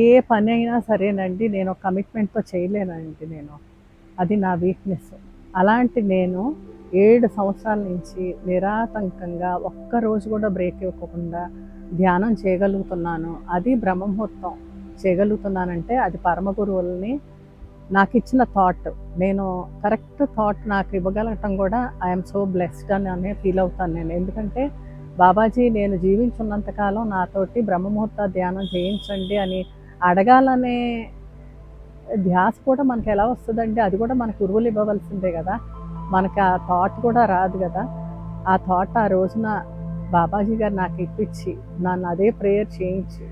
ఏ పని అయినా సరేనండి నేను కమిట్మెంట్‌తో చేయలేనండి నేను. అది నా వీక్‌నెస్. అలాంటి నేను 7 సంవత్సరాల నుంచి నిరాటంకంగా ఒక్కరోజు కూడా బ్రేక్ ఇవ్వకుండా ధ్యానం చేయగలుగుతున్నాను. అది బ్రహ్మముహూర్తం చేయగలుగుతున్నానంటే అది పరమ గురువులని నాకిచ్చిన థాట్. నేను కరెక్ట్ థాట్ నాకు ఇవ్వగలగటం కూడా ఐఎమ్ సో బ్లెస్డ్ అని ఫీల్ అవుతాను నేను. ఎందుకంటే బాబాజీ నేను జీవించున్నంత కాలం నాతోటి బ్రహ్మముహూర్త ధ్యానం చేయించండి అని అడగాలనే ధ్యాస కూడా మనకి ఎలా వస్తుందండి? అది కూడా మనకు గురువులు ఇవ్వవలసిందే కదా! మనకి ఆ థాట్ కూడా రాదు కదా! ఆ థాట్ ఆ రోజున బాబాజీ గారు నాకు ఇప్పించి నన్ను అదే ప్రేయర్ చేయించి,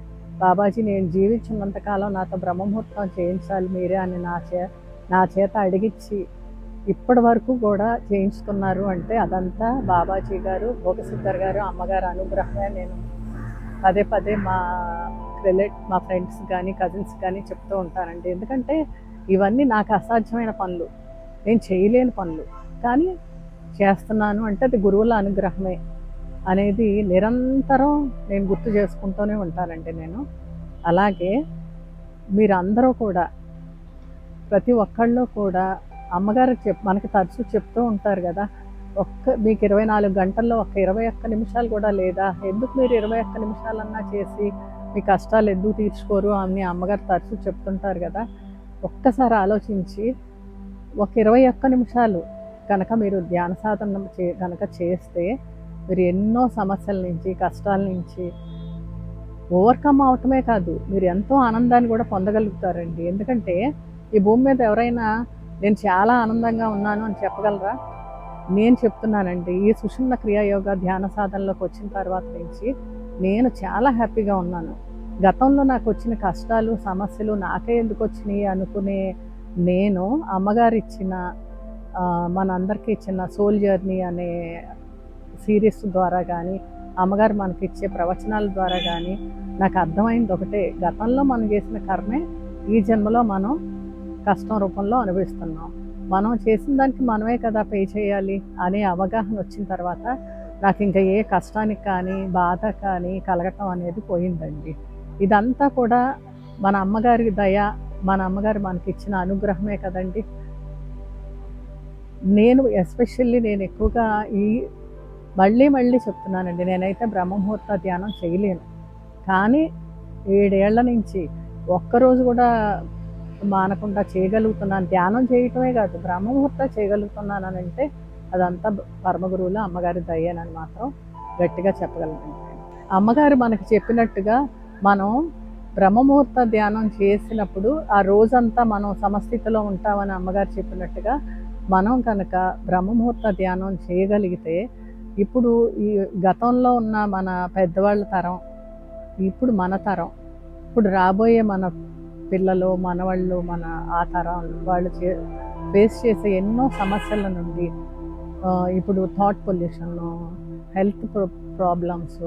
బాబాజీ నేను జీవించున్నంత కాలం నాతో బ్రహ్మముహూర్తం చేయించాలి మీరే అని నా చేత అడిగిచ్చి ఇప్పటి వరకు కూడా చేయించుతున్నారు అంటే అదంతా బాబాజీ గారు, భోగసిద్ధర్ గారు, అమ్మగారు అనుగ్రహమే. నేను పదే పదే మా ఫ్రెండ్స్ కానీ కజిన్స్ కానీ చెప్తూ ఉంటానండి. ఎందుకంటే ఇవన్నీ నాకు అసాధ్యమైన పనులు, నేను చేయలేని పనులు, కానీ చేస్తున్నాను అంటే అది గురువుల అనుగ్రహమే అనేది నిరంతరం నేను గుర్తు చేసుకుంటూనే ఉంటానండి నేను. అలాగే మీరందరూ కూడా ప్రతి ఒక్కళ్ళు కూడా అమ్మగారు మనకి తరచూ చెప్తూ ఉంటారు కదా, మీకు 24 గంటల్లో ఒక్క 21 నిమిషాలు కూడా లేదా, ఎందుకు మీరు 21 నిమిషాలన్నా చేసి మీ కష్టాలు ఎందుకు తీర్చుకోరు అని అమ్మగారు తరచూ చెప్తుంటారు కదా. ఒక్కసారి ఆలోచించి ఒక 21 నిమిషాలు కనుక మీరు ధ్యాన సాధన కనుక చేస్తే మీరు ఎన్నో సమస్యల నుంచి, కష్టాల నుంచి ఓవర్కమ్ అవటమే కాదు, మీరు ఎంతో ఆనందాన్ని కూడా పొందగలుగుతారండి. ఎందుకంటే ఈ భూమి మీద ఎవరైనా నేను చాలా ఆనందంగా ఉన్నాను అని చెప్పగలరా? నేను చెప్తున్నానండి. ఈ సుషుమ్న క్రియాయోగ ధ్యాన సాధనలోకి వచ్చిన తర్వాత నుంచి నేను చాలా హ్యాపీగా ఉన్నాను. గతంలో నాకు వచ్చిన కష్టాలు, సమస్యలు నాకే ఎందుకు వచ్చినాయి అనుకునే నేను అమ్మగారు ఇచ్చిన మనందరికీ ఇచ్చిన సోల్ జర్నీ అనే సిరీస్ ద్వారా కానీ, అమ్మగారు మనకిచ్చే ప్రవచనాల ద్వారా కానీ నాకు అర్థమైంది ఒకటే, గతంలో మనం చేసిన కర్మే ఈ జన్మలో మనం కష్టం రూపంలో అనుభవిస్తున్నాం. మనం చేసిన దానికి మనమే కదా పే చేయాలి అనే అవగాహన వచ్చిన తర్వాత నాకు ఇంకా ఏ కష్టానికి కానీ, బాధ కానీ కలగటం అనేది పోయిందండి. ఇదంతా కూడా మన అమ్మగారి దయ, మన అమ్మగారు మనకి ఇచ్చిన అనుగ్రహమే కదండి. నేను ఎస్పెషల్లీ నేను ఎక్కువగా మళ్ళీ చెప్తున్నానండి, నేనైతే బ్రహ్మముహూర్త ధ్యానం చేయలేను. కానీ 7 ఏళ్ల నుంచి ఒక్కరోజు కూడా మానకుండా చేయగలుగుతున్నాను. ధ్యానం చేయటమే కాదు, బ్రహ్మముహూర్త చేయగలుగుతున్నాను అంటే అదంతా పరమగురువులు అమ్మగారి దయ్యేనని మాత్రం గట్టిగా చెప్పగలను. అమ్మగారు మనకి చెప్పినట్టుగా మనం బ్రహ్మముహూర్త ధ్యానం చేసినప్పుడు ఆ రోజంతా మనం సమస్థితిలో ఉంటామని అమ్మగారు చెప్పినట్టుగా మనం కనుక బ్రహ్మముహూర్త ధ్యానం చేయగలిగితే, ఇప్పుడు ఈ గతంలో ఉన్న మన పెద్దవాళ్ళ తరం, ఇప్పుడు మన తరం, ఇప్పుడు రాబోయే మన పిల్లలు, మనవాళ్ళు, మన ఆ తరం వాళ్ళు ఫేస్ చేసే ఎన్నో సమస్యల నుండి, ఇప్పుడు థాట్ పొల్యూషన్, హెల్త్ ప్రాబ్లమ్స్,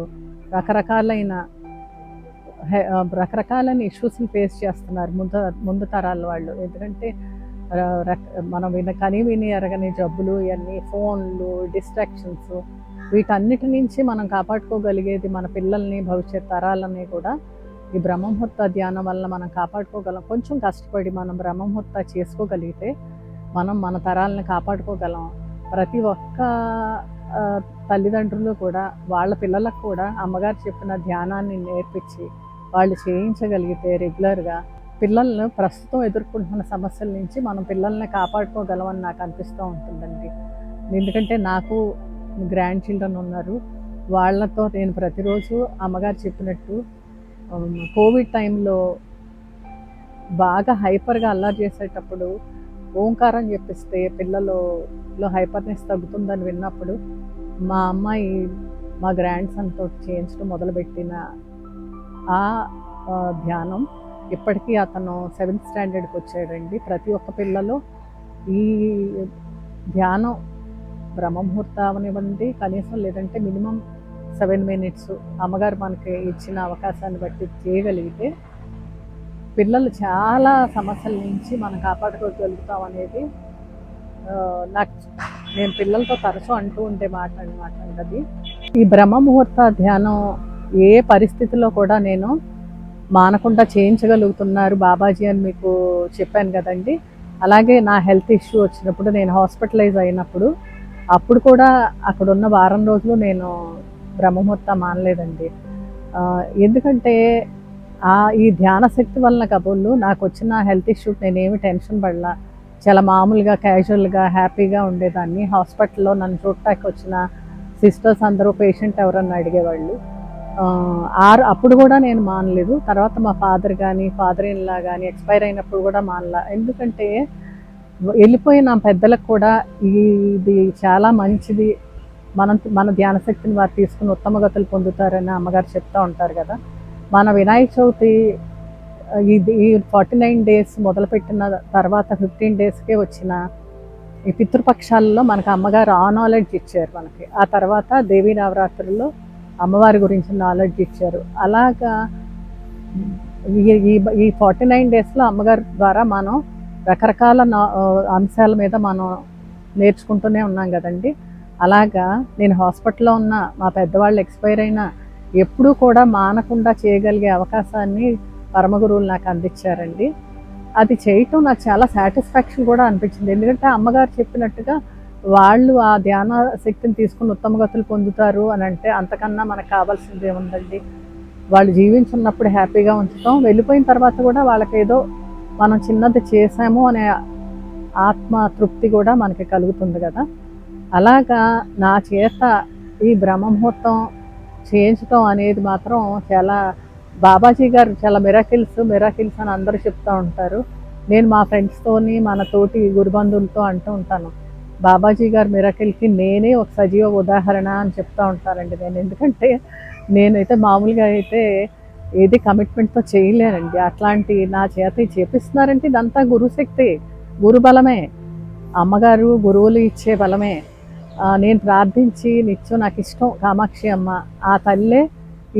రకరకాలైన ఇష్యూస్ని ఫేస్ చేస్తున్నారు ముందు తరాల వాళ్ళు. ఎందుకంటే మనం విని ఎరగని జబ్బులు, ఇవన్నీ ఫోన్లు, డిస్ట్రాక్షన్స్, వీటన్నిటి నుంచి మనం కాపాడుకోగలిగేది మన పిల్లల్ని, భవిష్యత్ తరాలని కూడా ఈ బ్రహ్మముహూర్త ధ్యానం వల్ల మనం కాపాడుకోగలం. కొంచెం కష్టపడి మనం బ్రహ్మముహూర్త చేసుకోగలిగితే మనం మన తరాలను కాపాడుకోగలం. ప్రతి ఒక్క తల్లిదండ్రులు కూడా వాళ్ళ పిల్లలకు కూడా అమ్మగారు చెప్పిన ధ్యానాన్ని నేర్పించి వాళ్ళు చేయించగలిగితే రెగ్యులర్గా, పిల్లలను ప్రస్తుతం ఎదుర్కొంటున్న సమస్యల నుంచి మనం పిల్లల్ని కాపాడుకోగలమని నాకు అనిపిస్తూ ఉంటుందండి. ఎందుకంటే నాకు గ్రాండ్ చిల్డ్రన్ ఉన్నారు. వాళ్ళతో నేను ప్రతిరోజు అమ్మగారు చెప్పినట్టు కోవిడ్ టైంలో బాగా హైపర్గా అల్లరి చేసేటప్పుడు ఓంకారం చెప్పిస్తే పిల్లలలో హైపర్నెస్ తగ్గుతుందని విన్నప్పుడు మా అమ్మాయి మా గ్రాండ్ సన్ తోటి చేయించడం మొదలుపెట్టిన ఆ ధ్యానం ఇప్పటికీ అతను 7th స్టాండర్డ్కి వచ్చాడండి. ప్రతి ఒక్క పిల్లలు ఈ ధ్యానం బ్రహ్మముహూర్తం అవనివ్వండి, కనీసం లేదంటే మినిమం 7 మినిట్స్ అమ్మగారు మనకి ఇచ్చిన అవకాశాన్ని బట్టి చేయగలిగితే పిల్లలు చాలా సమస్యల నుంచి మనం కాపాడుకోగలుగుతాం అనేది నేను పిల్లలతో తరచూ అంటూ ఉండే మాట అది. ఈ బ్రహ్మముహూర్త ధ్యానం ఏ పరిస్థితిలో కూడా నేను మానకుండా చేయించగలుగుతున్నారు బాబాజీ అని మీకు చెప్పాను కదండి. అలాగే నా హెల్త్ ఇష్యూ వచ్చినప్పుడు నేను హాస్పిటలైజ్ అయినప్పుడు అప్పుడు కూడా అక్కడున్న వారం రోజులు నేను బ్రహ్మముహూర్తం మానలేదండి. ఎందుకంటే ఈ ధ్యాన శక్తి వలన కబుర్లు నాకు వచ్చిన హెల్త్ ఇష్యూకి నేనేమి టెన్షన్ పడలా. చాలా మామూలుగా క్యాజువల్గా హ్యాపీగా ఉండేదాన్ని. హాస్పిటల్లో నన్ను చూడటానికి వచ్చిన సిస్టర్స్ అందరూ పేషెంట్ ఎవరన్నా అడిగేవాళ్ళు. అప్పుడు కూడా నేను మానలేదు. తర్వాత మా ఫాదర్ ఇన్ లా కానీ ఎక్స్పైర్ అయినప్పుడు కూడా మానలా. ఎందుకంటే వెళ్ళిపోయిన పెద్దలకు కూడా ఇది చాలా మంచిది, మన ధ్యాన శక్తిని వారు తీసుకుని ఉత్తమ గతులు పొందుతారని అమ్మగారు చెప్తూ ఉంటారు కదా. మన వినాయక చవితి ఈ 49 డేస్ మొదలుపెట్టిన తర్వాత 15 డేస్కే వచ్చిన ఈ పితృపక్షాలలో మనకు అమ్మగారు ఆ నాలెడ్జ్ ఇచ్చారు మనకి. ఆ తర్వాత దేవీ నవరాత్రుల్లో అమ్మవారి గురించి నాలెడ్జ్ ఇచ్చారు. అలాగా ఈ 49 డేస్లో అమ్మగారి ద్వారా మనం రకరకాల అంశాల మీద మనం నేర్చుకుంటూనే ఉన్నాం కదండి. అలాగా నేను హాస్పిటల్లో ఉన్న మా పెద్దవాళ్ళు ఎక్స్పైర్ అయినా ఎప్పుడూ కూడా మానకుండా చేయగలిగే అవకాశాన్ని పరమగురువులు నాకు అందించారండి. అది చేయటం నాకు చాలా సాటిస్ఫాక్షన్ కూడా అనిపించింది. ఎందుకంటే అమ్మగారు చెప్పినట్టుగా వాళ్ళు ఆ ధ్యాన శక్తిని తీసుకుని ఉత్తమ గతులు పొందుతారు అని అంటే అంతకన్నా మనకు కావాల్సింది ఏముందండి. వాళ్ళు జీవించున్నప్పుడు హ్యాపీగా ఉంచుతాం, వెళ్ళిపోయిన తర్వాత కూడా వాళ్ళకేదో మనం చిన్నది చేసాము అనే ఆత్మ తృప్తి కూడా మనకి కలుగుతుంది కదా. అలాగా నా చేత ఈ బ్రహ్మముహూర్తం చేయించడం అనేది మాత్రం చాలా బాబాజీ గారు చాలా మిరాకిల్స్ అని అందరూ చెప్తూ ఉంటారు. నేను మా ఫ్రెండ్స్తోని మన తోటి గురుబంధువులతో అంటూ ఉంటాను, బాబాజీ గారు మిరాకిల్కి నేనే ఒక సజీవ ఉదాహరణ అని చెప్తూ ఉంటానండి నేను. ఎందుకంటే నేనైతే మామూలుగా అయితే ఏది కమిట్మెంట్తో చేయలేనండి. అట్లాంటి నా చేత చేపిస్తున్నారంటే ఇదంతా గురుశక్తి, గురు బలమే, అమ్మగారు గురువులు ఇచ్చే బలమే. నేను ప్రార్థించి నిత్యం నాకు ఇష్టం కామాక్షి అమ్మ, ఆ తల్లే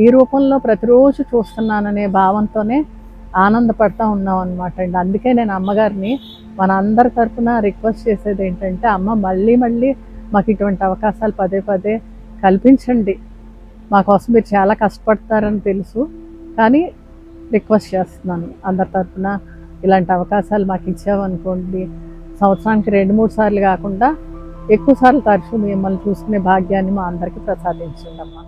ఈ రూపంలో ప్రతిరోజు చూస్తున్నాననే భావంతోనే ఆనందపడతా ఉన్నాం అనమాట అండి. అందుకే నేను అమ్మగారిని మన అందరి తరఫున రిక్వెస్ట్ చేసేది ఏంటంటే, అమ్మ మళ్ళీ మాకు ఇటువంటి అవకాశాలు పదే కల్పించండి. మా కోసం మీరు చాలా కష్టపడతారని తెలుసు, కానీ రిక్వెస్ట్ చేస్తున్నాను అందరి తరఫున, ఇలాంటి అవకాశాలు మాకు ఇచ్చామనుకోండి, సంవత్సరానికి 2-3 సార్లు కాకుండా ఎక్కువ సార్లు తరచూ మిమ్మల్ని చూసుకునే భాగ్యాన్ని మా అందరికీ ప్రసాదించండి అమ్మ.